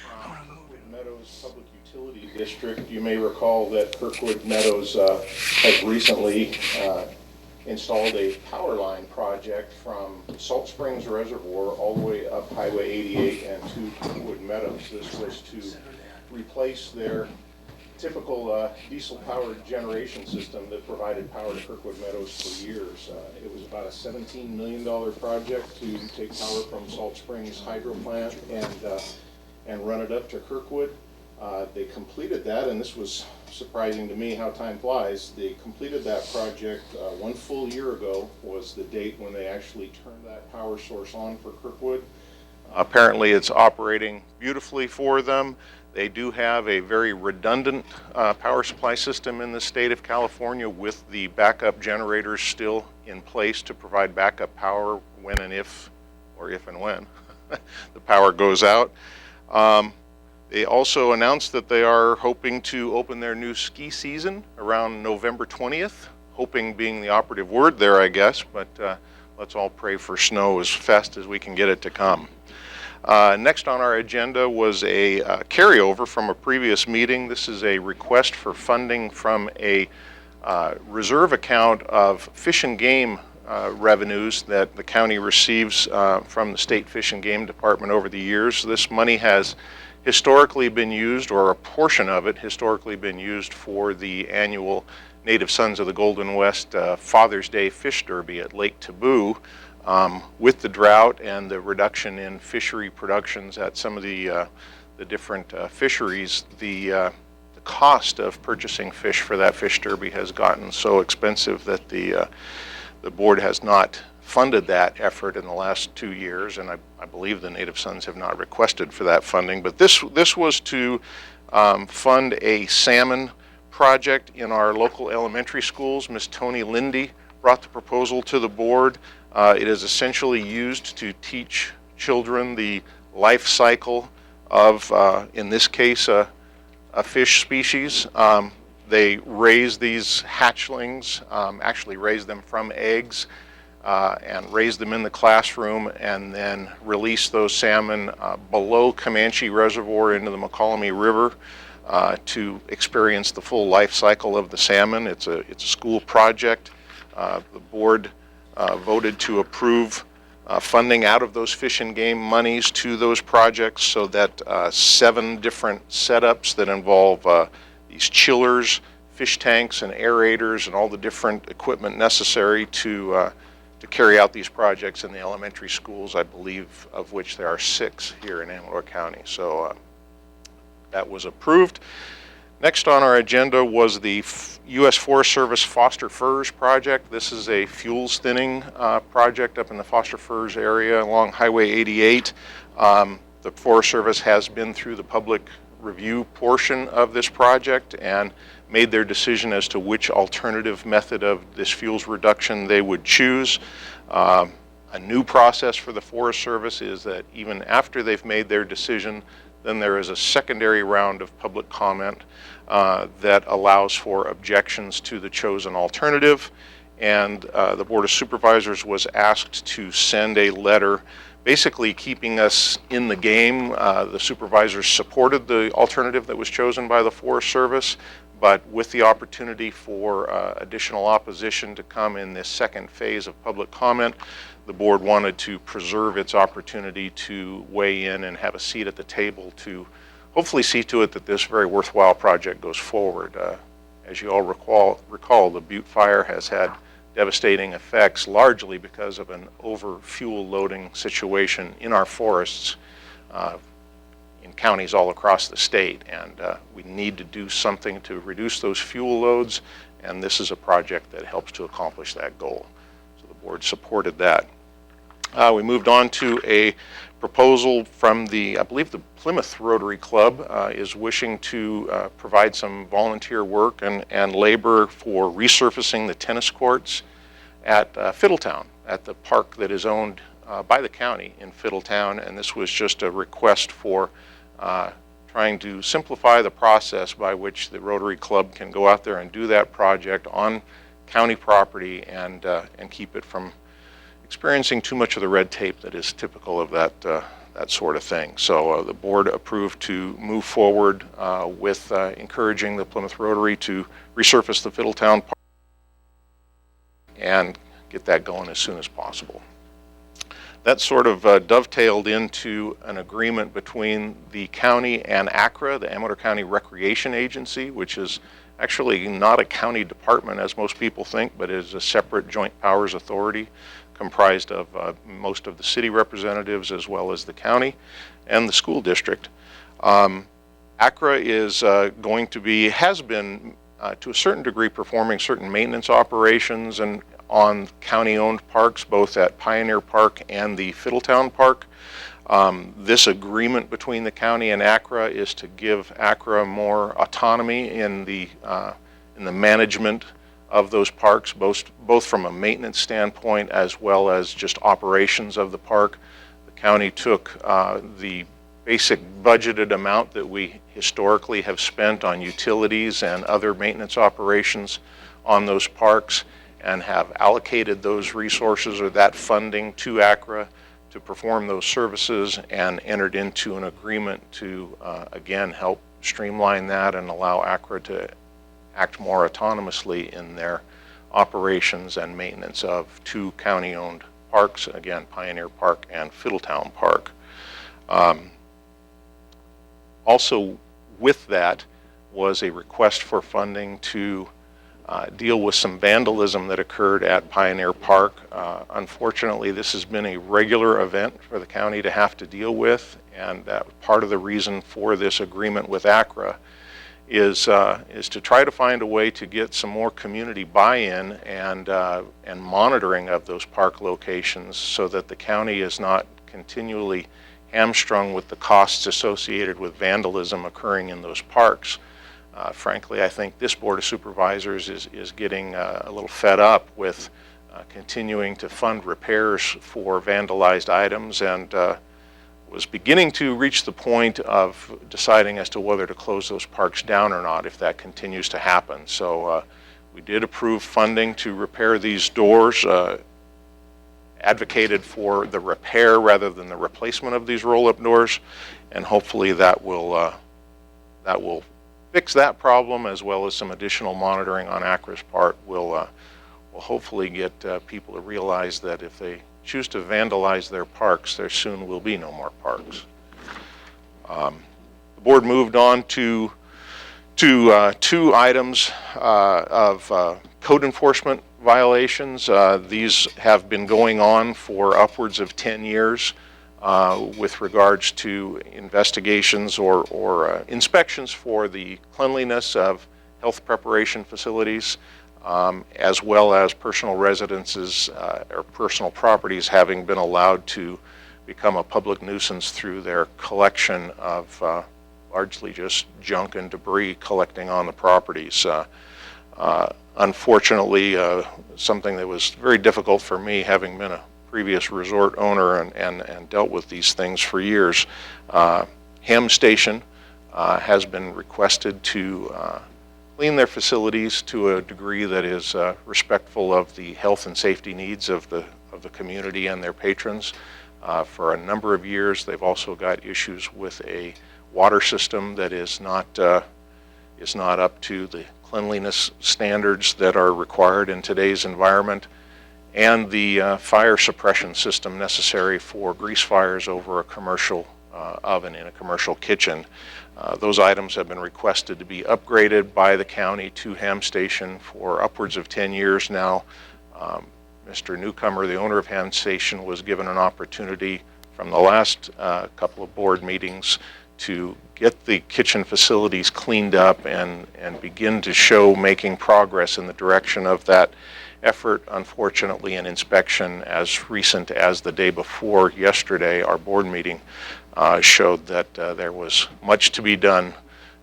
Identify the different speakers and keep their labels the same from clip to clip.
Speaker 1: from Kirkwood Meadows Public Utility District. You may recall that Kirkwood Meadows has recently installed a power line project from Salt Springs Reservoir all the way up Highway 88 and to Kirkwood Meadows. This was to replace their typical diesel-powered generation system that provided power to Kirkwood Meadows for years. It was about a $17 million project to take power from Salt Springs Hydro Plant and run it up to Kirkwood. They completed that, and this was surprising to me how time flies. They completed that project 1 full year ago was the date when they actually turned that power source on for Kirkwood. Apparently it's operating beautifully for them. They do have a very redundant power supply system in the state of California with the backup generators still in place to provide backup power when and if, or if and when, the power goes out. They also announced that they are hoping to open their new ski season around November 20th, hoping being the operative word there, I guess, but let's all pray for snow as fast as we can get it to come. Next on our agenda was a carryover from a previous meeting. This is a request for funding from a reserve account of fish and game revenues that the county receives from the State Fish and Game Department over the years. This money has historically been used, or a portion of it historically been used, for the annual Native Sons of the Golden West Father's Day Fish Derby at Lake Taboo. With the drought and the reduction in fishery productions at some of the different fisheries, the cost of purchasing fish for that fish derby has gotten so expensive that the board has not funded that effort in the last 2 years, and I believe the Native Sons have not requested for that funding. But this was to fund a salmon project in our local elementary schools. Ms. Tony Lindy brought the proposal to the board. It is essentially used to teach children the life cycle of, in this case, a fish species. They raise these hatchlings, actually raise them from eggs, and raise them in the classroom, and then release those salmon below Comanche Reservoir into the McCallamy River to experience the full life cycle of the salmon. It's a school project. The board voted to approve funding out of those fish and game monies to those projects, so that 7 different setups that involve these chillers, fish tanks, and aerators, and all the different equipment necessary to carry out these projects in the elementary schools, I believe, of which there are 6 here in Amador County. So that was approved. Next on our agenda was the U.S. Forest Service Foster Firs project. This is a fuels thinning project up in the Foster Firs area along Highway 88. The Forest Service has been through the public review portion of this project and made their decision as to which alternative method of this fuels reduction they would choose. A new process for the Forest Service is that even after they've made their decision, then there is a secondary round of public comment that allows for objections to the chosen alternative. And the Board of Supervisors was asked to send a letter basically keeping us in the game. The supervisors supported the alternative that was chosen by the Forest Service, but with the opportunity for additional opposition to come in this second phase of public comment, the board wanted to preserve its opportunity to weigh in and have a seat at the table to hopefully see to it that this very worthwhile project goes forward. As you all recall, the Butte fire has had devastating effects largely because of an over fuel loading situation in our forests in counties all across the state, and we need to do something to reduce those fuel loads, and this is a project that helps to accomplish that goal. So the board supported that. We moved on to a proposal from I believe the Plymouth Rotary Club is wishing to provide some volunteer work and labor for resurfacing the tennis courts at Fiddletown, at the park that is owned by the county in Fiddletown, and this was just a request for trying to simplify the process by which the Rotary Club can go out there and do that project on county property and keep it from experiencing too much of the red tape that is typical of that that sort of thing. So the board approved to move forward with encouraging the Plymouth Rotary to resurface the Fiddletown Park and get that going as soon as possible. That sort of dovetailed into an agreement between the county and ACRA, the Amador County Recreation Agency, which is actually not a county department as most people think, but is a separate joint powers authority comprised of most of the city representatives as well as the county and the school district. ACRA is going to be, has been to a certain degree performing certain maintenance operations and on county-owned parks, both at Pioneer Park and the Fiddletown Park. This agreement between the county and ACRA is to give ACRA more autonomy in the management of those parks, both from a maintenance standpoint as well as just operations of the park. The county took the basic budgeted amount that we historically have spent on utilities and other maintenance operations on those parks and have allocated those resources or that funding to ACRA to perform those services, and entered into an agreement to again help streamline that and allow ACRA to act more autonomously in their operations and maintenance of two county-owned parks, again, Pioneer Park and Fiddletown Park. Also with that was a request for funding to deal with some vandalism that occurred at Pioneer Park. Unfortunately, this has been a regular event for the county to have to deal with, and part of the reason for this agreement with ACRA is to try to find a way to get some more community buy-in and monitoring of those park locations so that the county is not continually hamstrung with the costs associated with vandalism occurring in those parks. Frankly, I think this Board of Supervisors is getting a little fed up with continuing to fund repairs for vandalized items, and was beginning to reach the point of deciding as to whether to close those parks down or not if that continues to happen. So we did approve funding to repair these doors, advocated for the repair rather than the replacement of these roll-up doors, and hopefully that will fix that problem, as well as some additional monitoring on ACRA's part will hopefully get people to realize that if they choose to vandalize their parks, there soon will be no more parks. The board moved on to two items of code enforcement violations. These have been going on for upwards of 10 years with regards to investigations or inspections for the cleanliness of health preparation facilities, as well as personal residences or personal properties having been allowed to become a public nuisance through their collection of largely just junk and debris collecting on the properties. Unfortunately, something that was very difficult for me, having been a previous resort owner and dealt with these things for years. Ham Station has been requested to clean their facilities to a degree that is respectful of the health and safety needs of the community and their patrons. For a number of years, they've also got issues with a water system that is not up to the cleanliness standards that are required in today's environment, and the fire suppression system necessary for grease fires over a commercial oven in a commercial kitchen. Those items have been requested to be upgraded by the county to Ham Station for upwards of 10 years now. Mr. Newcomer, the owner of Ham Station, was given an opportunity from the last couple of board meetings to get the kitchen facilities cleaned up and begin to show making progress in the direction of that effort. Unfortunately, an inspection as recent as the day before yesterday, our board meeting, showed that there was much to be done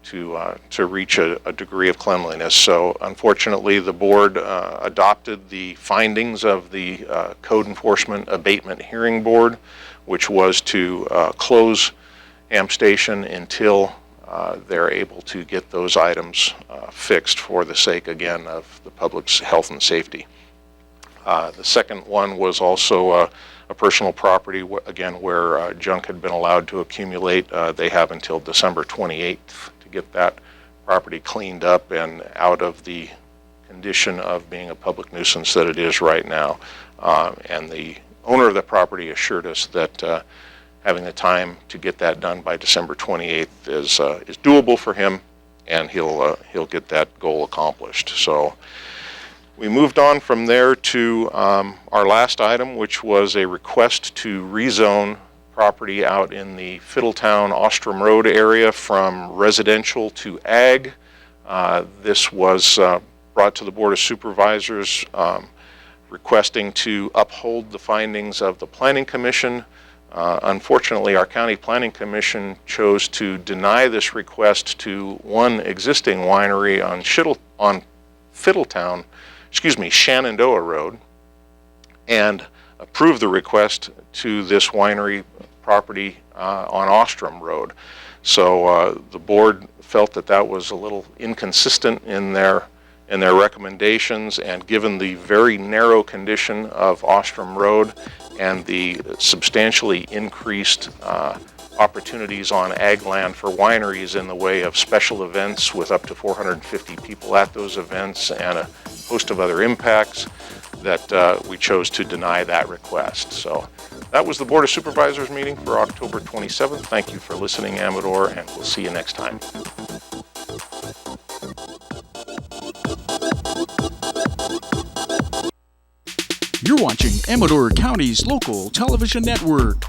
Speaker 1: to reach a degree of cleanliness. So unfortunately, the board adopted the findings of the Code Enforcement Abatement Hearing Board, which was to close Ham Station until they're able to get those items fixed for the sake, again, of the public's health and safety. The second one was also a personal property, again, where junk had been allowed to accumulate. They have until December 28th to get that property cleaned up and out of the condition of being a public nuisance that it is right now. And the owner of the property assured us that having the time to get that done by December 28th is doable for him, and he'll get that goal accomplished. So we moved on from there to our last item, which was a request to rezone property out in the Fiddletown Ostrom Road area from residential to ag. This was brought to the Board of Supervisors requesting to uphold the findings of the Planning Commission. Unfortunately, our County Planning Commission chose to deny this request to one existing winery on Shenandoah Road, and approve the request to this winery property on Ostrom Road. So the board felt that that was a little inconsistent in their recommendations, and given the very narrow condition of Ostrom Road and the substantially increased opportunities on ag land for wineries in the way of special events with up to 450 people at those events and a host of other impacts, that we chose to deny that request. So that was the Board of Supervisors meeting for October 27th. Thank you for listening, Amador, and we'll see you next time.
Speaker 2: You're watching Amador County's local television network,